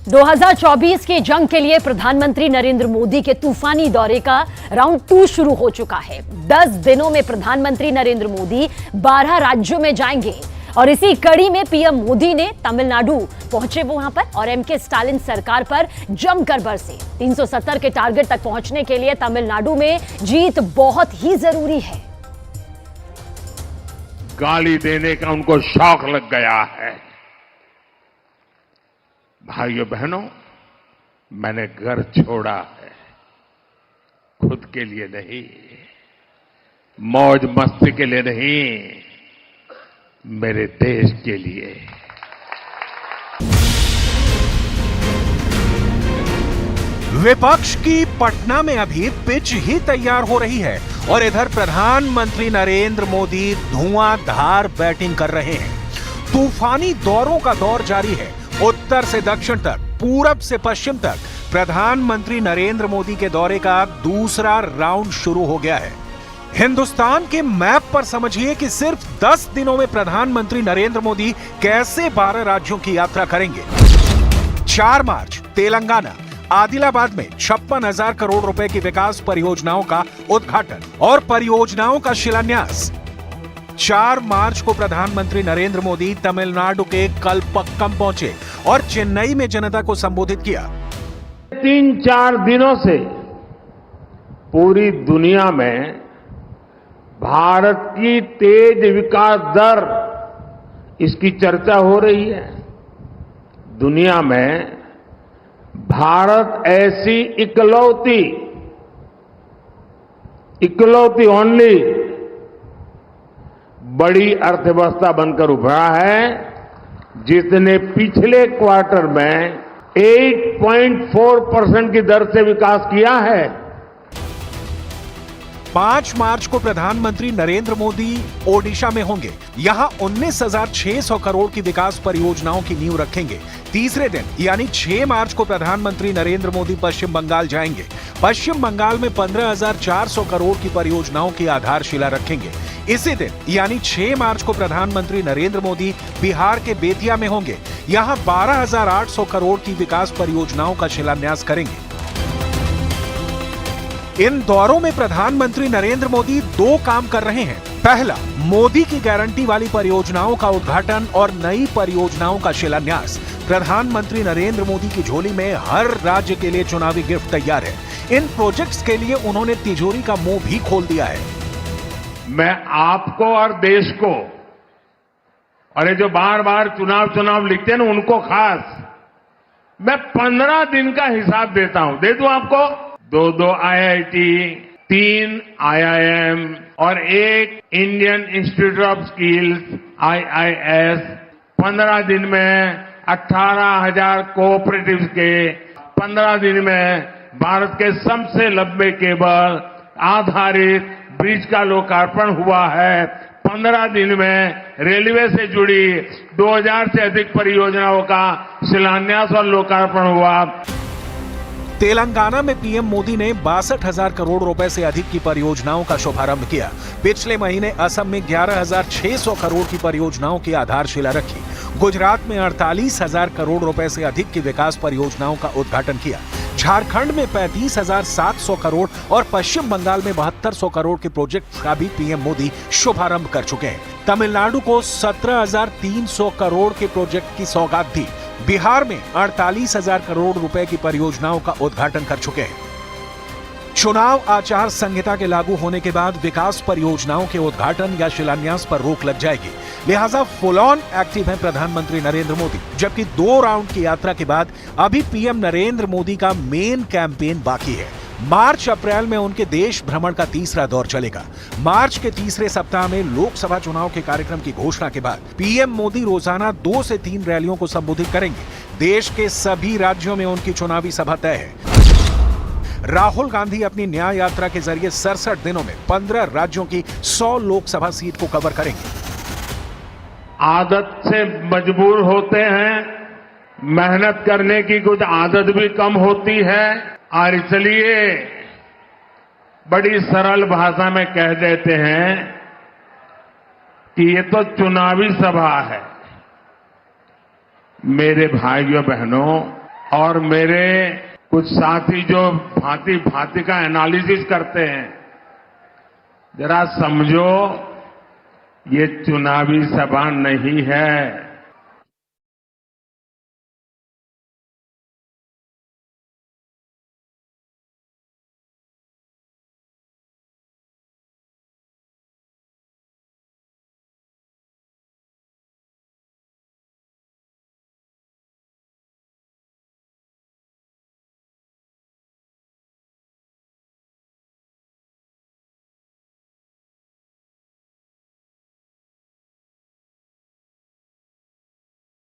2024 की जंग के लिए प्रधानमंत्री नरेंद्र मोदी के तूफानी दौरे का राउंड 2 शुरू हो चुका है। 10 दिनों में प्रधानमंत्री नरेंद्र मोदी 12 राज्यों में जाएंगे और इसी कड़ी में पीएम मोदी ने तमिलनाडु पहुंचे वो वहां पर और एमके स्टालिन सरकार पर जमकर बरसे। 370 के टारगेट तक पहुंचने के लिए तमिलनाडु में जीत बहुत ही जरूरी है। गाली देने का उनको शौक लग गया है। भाइयों बहनों, मैंने घर छोड़ा है, खुद के लिए नहीं, मौज मस्ती के लिए नहीं, मेरे देश के लिए। विपक्ष की पटना में अभी पिच ही तैयार हो रही है और इधर प्रधानमंत्री नरेंद्र मोदी धुआंधार बैटिंग कर रहे हैं। तूफानी दौरों का दौर जारी है। उत्तर से दक्षिण तक, पूरब से पश्चिम तक प्रधानमंत्री नरेंद्र मोदी के दौरे का दूसरा राउंड शुरू हो गया है। हिंदुस्तान के मैप पर समझिए कि सिर्फ 10 दिनों में प्रधानमंत्री नरेंद्र मोदी कैसे 12 राज्यों की यात्रा करेंगे। 4 मार्च तेलंगाना आदिलाबाद में 56,000 करोड़ रुपए की विकास परियोजनाओं का उद्घाटन और परियोजनाओं का शिलान्यास। 4 मार्च को प्रधानमंत्री नरेंद्र मोदी तमिलनाडु के कलपक्कम पहुंचे और चेन्नई में जनता को संबोधित किया। 3-4 दिनों से पूरी दुनिया में भारत की तेज विकास दर, इसकी चर्चा हो रही है। दुनिया में भारत ऐसी इकलौती ओनली बड़ी अर्थव्यवस्था बनकर उभरा है जिसने पिछले क्वार्टर में 8.4% की दर से विकास किया है। 5 मार्च को प्रधानमंत्री नरेंद्र मोदी ओडिशा में होंगे। यहां 19,600 करोड़ की विकास परियोजनाओं की नींव रखेंगे। तीसरे दिन यानी 6 मार्च को प्रधानमंत्री नरेंद्र मोदी पश्चिम बंगाल जाएंगे। पश्चिम बंगाल में 15,400 करोड़ की परियोजनाओं की आधारशिला रखेंगे। इसी दिन यानी 6 मार्च को प्रधानमंत्री नरेंद्र मोदी बिहार के बेतिया में होंगे। यहां 12,800 करोड़ की विकास परियोजनाओं का शिलान्यास करेंगे। इन दौरों में प्रधानमंत्री नरेंद्र मोदी 2 काम कर रहे हैं। पहला, मोदी की गारंटी वाली परियोजनाओं का उद्घाटन और नई परियोजनाओं का शिलान्यास। प्रधानमंत्री नरेंद्र मोदी की झोली में हर राज्य के लिए चुनावी गिफ्ट तैयार है। इन प्रोजेक्ट्स के लिए उन्होंने तिजोरी का मुंह भी खोल दिया है। मैं आपको और देश को, और ये जो बार बार चुनाव लिखते हैं ना, उनको खास मैं 15 दिन का हिसाब देता हूं। दे दूं आपको? 2 IIT, 3 IIM और 1 Indian institute of skills IIS। 15 दिन में 18,000 कोऑपरेटिव्स के, 15 दिन में भारत के सबसे लंबे केबल आधारित ब्रिज का लोकार्पण हुआ है। 15 दिन में रेलवे से जुड़ी 2000 से अधिक परियोजनाओं का शिलान्यास और लोकार्पण हुआ। तेलंगाना में पीएम मोदी ने 62,000 करोड़ रुपए से अधिक की परियोजनाओं का शुभारंभ किया। पिछले महीने असम में 11,600 करोड़ की परियोजनाओं की आधारशिला रखी। गुजरात में 48,000 करोड़ रुपए से अधिक की विकास परियोजनाओं का उद्घाटन किया। झारखंड में 35,700 करोड़ और पश्चिम बंगाल में 7200 करोड़ के प्रोजेक्ट का भी पीएम मोदी शुभारंभ कर चुके हैं। तमिलनाडु को 17,300 करोड़ के प्रोजेक्ट की सौगात दी। बिहार में 48,000 करोड़ रुपए की परियोजनाओं का उद्घाटन कर चुके हैं। चुनाव आचार संहिता के लागू होने के बाद विकास परियोजनाओं के उद्घाटन या शिलान्यास पर रोक लग जाएगी। लिहाजा फुल ऑन एक्टिव हैं प्रधानमंत्री नरेंद्र मोदी। जबकि 2 राउंड की यात्रा के बाद अभी पीएम नरेंद्र मोदी का मेन कैंपेन बाकी है। मार्च अप्रैल में उनके देश भ्रमण का तीसरा दौर चलेगा। मार्च के तीसरे सप्ताह में लोकसभा चुनाव के कार्यक्रम की घोषणा के बाद पीएम मोदी रोजाना 2 से 3 रैलियों को संबोधित करेंगे। देश के सभी राज्यों में उनकी चुनावी सभा तय है। राहुल गांधी अपनी न्याय यात्रा के जरिए 67 दिनों में 15 राज्यों की 100 लोकसभा सीट को कवर करेंगे। आदत से मजबूर होते हैं, मेहनत करने की कुछ आदत भी कम होती है और इसलिए बड़ी सरल भाषा में कह देते हैं कि ये तो चुनावी सभा है। मेरे भाइयों बहनों, और मेरे कुछ साथी जो भांति भांति का एनालिसिस करते हैं, जरा समझो, ये चुनावी सभा नहीं है,